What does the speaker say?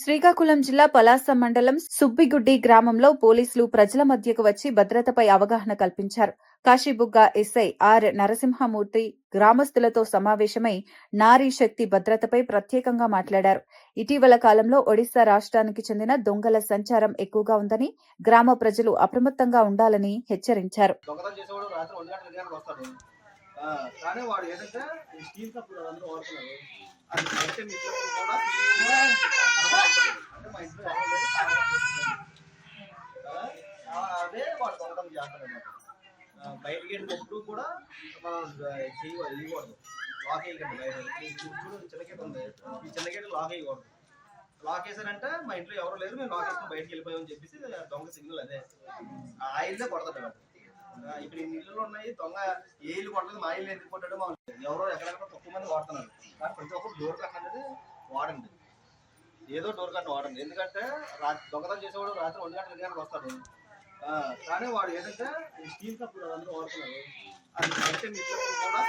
శ్రీకాకుళం జిల్లా పలాస మండలం సుబ్బిగుడ్డి గ్రామంలో పోలీసులు ప్రజల మధ్యకు వచ్చి భద్రతపై అవగాహన కల్పించారు. కాశీబుగ్గ ఎస్ఐ ఆర్ నరసింహమూర్తి గ్రామస్తులతో సమావేశమై నారీ శక్తి భద్రతపై ప్రత్యేకంగా మాట్లాడారు. ఇటీవల కాలంలో ఒడిశా రాష్ట్రానికి చెందిన దొంగల సంచారం ఎక్కువగా ఉందని, గ్రామ ప్రజలు అప్రమత్తంగా ఉండాలని హెచ్చరించారు. కానీ వాడు ఏంటంటే స్టీల్ కప్పులు అందరూ వాడుతున్నారు. అది బయట ఇంట్లో కూడా అంటే మా ఇంట్లో ఎవరు లేదు, అదే వాడు దొంగతనం చేస్తారన్నమాట. బయటకి వెళ్ళినప్పుడు కూడా మనం వేయకూడదు, లాక్ వేయకండి. బయట చూడు చిన్న గేట్ ఉంది, ఈ చిన్న గేట్ లాక్ వేయకూడదు. లాక్ వేసారంటే మా ఇంట్లో ఎవరు లేరు, మేము లాక్ వేసుకుని బయటకు వెళ్ళిపోయామని చెప్పేసి దొంగ సిగ్నల్ అదే. ఆ ఆయిల్నే కొడతాడు. ఇప్పుడు ఈ ఇల్లులు ఉన్నాయి, దొంగ ఏ ఇల్లు కొట్టలేదు, మా ఇల్లు ఎందుకు కొట్టాడో మాకు ఎవరో ఎక్కడెక్కడ తక్కువ మంది వాడుతున్నారు. కానీ ప్రతి ఒక్కరు డోర్ కట్ అనేది వాడండి, ఏదో డోర్ కట్ వాడండి. ఎందుకంటే దొంగతనం చేసేవాడు రాత్రి 1 గంటల 2 గంటలకు వస్తాడు. కానీ వాడు ఏంటంటే స్టీల్ కప్పులు అందరూ వాడుతున్నారు. అది బయట ఇంట్లో కూడా